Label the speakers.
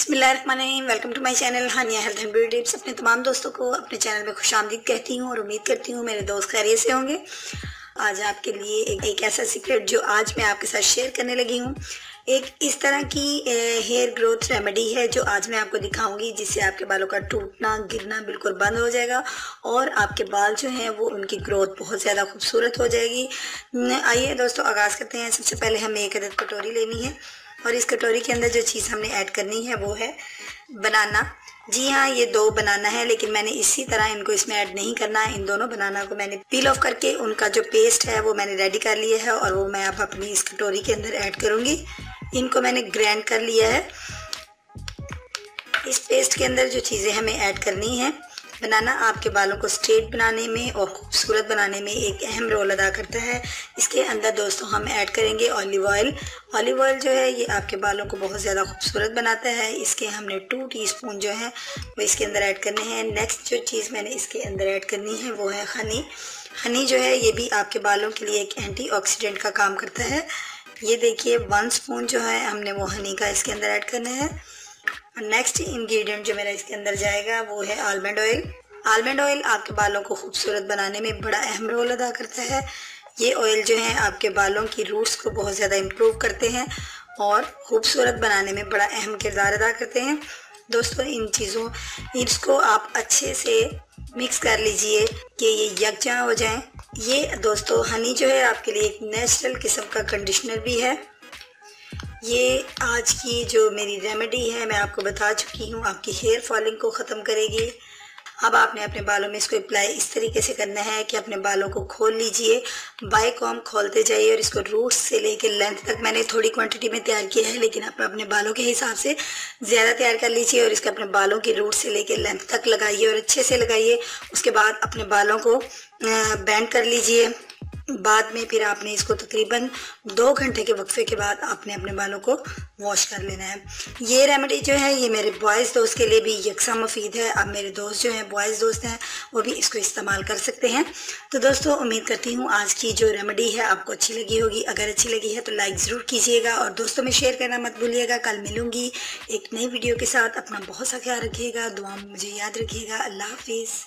Speaker 1: बिस्मिल्लाहिर्रहमानिर्रहीम। Welcome to my channel Hania health and beauty tips. अपने तमाम दोस्तों को अपने चैनल में खुशामदीद कहती हूँ और उम्मीद करती हूँ मेरे दोस्त खैरियत से होंगे। आज आपके लिए एक ऐसा सीक्रेट जो आज मैं आपके साथ शेयर करने लगी हूँ, एक इस तरह की हेयर ग्रोथ रेमेडी है जो आज मैं आपको दिखाऊंगी, जिससे आपके बालों का टूटना गिरना बिल्कुल बंद हो जाएगा और आपके बाल जो हैं वो उनकी ग्रोथ बहुत ज़्यादा खूबसूरत हो जाएगी। आइए दोस्तों आगाज़ करते हैं। सबसे पहले हमें एक अदद कटोरी लेनी है और इस कटोरी के अंदर जो चीज़ हमने ऐड करनी है वो है बनाना। जी हाँ, ये 2 बनाना है, लेकिन मैंने इसी तरह इनको इसमें ऐड नहीं करना है। इन दोनों बनाना को मैंने पील ऑफ करके उनका जो पेस्ट है वो मैंने रेडी कर लिया है और वो मैं अब अपनी इस कटोरी के अंदर ऐड करूँगी। इनको मैंने ग्राइंड कर लिया है। इस पेस्ट के अंदर जो चीज़ें हमें ऐड करनी है, बनाना आपके बालों को स्ट्रेट बनाने में और खूबसूरत बनाने में एक अहम रोल अदा करता है। इसके अंदर दोस्तों हम ऐड करेंगे ऑलिव ऑयल। ऑलिव ऑयल जो है ये आपके बालों को बहुत ज़्यादा खूबसूरत बनाता है। इसके हमने 2 टीस्पून जो है वो इसके अंदर ऐड करने हैं। नेक्स्ट जो चीज़ मैंने इसके अंदर ऐड करनी है वो है हनी। हनी जो है ये भी आपके बालों के लिए एक एंटीऑक्सीडेंट का काम करता है। ये देखिए 1 स्पून जो है हमने वो हनी का इसके अंदर ऐड करना है। नेक्स्ट इंग्रेडिएंट जो मेरा इसके अंदर जाएगा वो है आलमंड ऑयल। आलमंड ऑयल आपके बालों को खूबसूरत बनाने में बड़ा अहम रोल अदा करता है। ये ऑयल जो है आपके बालों की रूट्स को बहुत ज़्यादा इम्प्रूव करते हैं और खूबसूरत बनाने में बड़ा अहम किरदार अदा करते हैं। दोस्तों इसको आप अच्छे से मिक्स कर लीजिए कि ये यकजा हो जाए। ये दोस्तों हनी जो है आपके लिए एक नेचुरल किस्म का कंडीशनर भी है। ये आज की जो मेरी रेमेडी है मैं आपको बता चुकी हूँ, आपकी हेयर फॉलिंग को ख़त्म करेगी। अब आपने अपने बालों में इसको अप्लाई इस तरीके से करना है कि अपने बालों को खोल लीजिए, बाय कॉम खोलते जाइए और इसको रूट्स से लेकर लेंथ तक मैंने थोड़ी क्वांटिटी में तैयार किया है, लेकिन आप अपने बालों के हिसाब से ज़्यादा तैयार कर लीजिए और इसके अपने बालों की रूट से लेकर लेंथ तक लगाइए और अच्छे से लगाइए। उसके बाद अपने बालों को बैंड कर लीजिए। बाद में फिर आपने इसको तकरीबन 2 घंटे के वक्फे के बाद आपने अपने बालों को वॉश कर लेना है। ये रेमेडी जो है ये मेरे बॉयज़ दोस्त के लिए भी यकसा मुफीद है। अब मेरे दोस्त जो हैं बॉयज़ दोस्त हैं वो भी इसको इस्तेमाल कर सकते हैं। तो दोस्तों उम्मीद करती हूँ आज की जो रेमेडी है आपको अच्छी लगी होगी। अगर अच्छी लगी है तो लाइक ज़रूर कीजिएगा और दोस्तों में शेयर करना मत भूलिएगा। कल मिलूँगी एक नई वीडियो के साथ। अपना बहुत सा ख्याल रखिएगा, दुआ में मुझे याद रखिएगा। अल्लाह हाफिज़।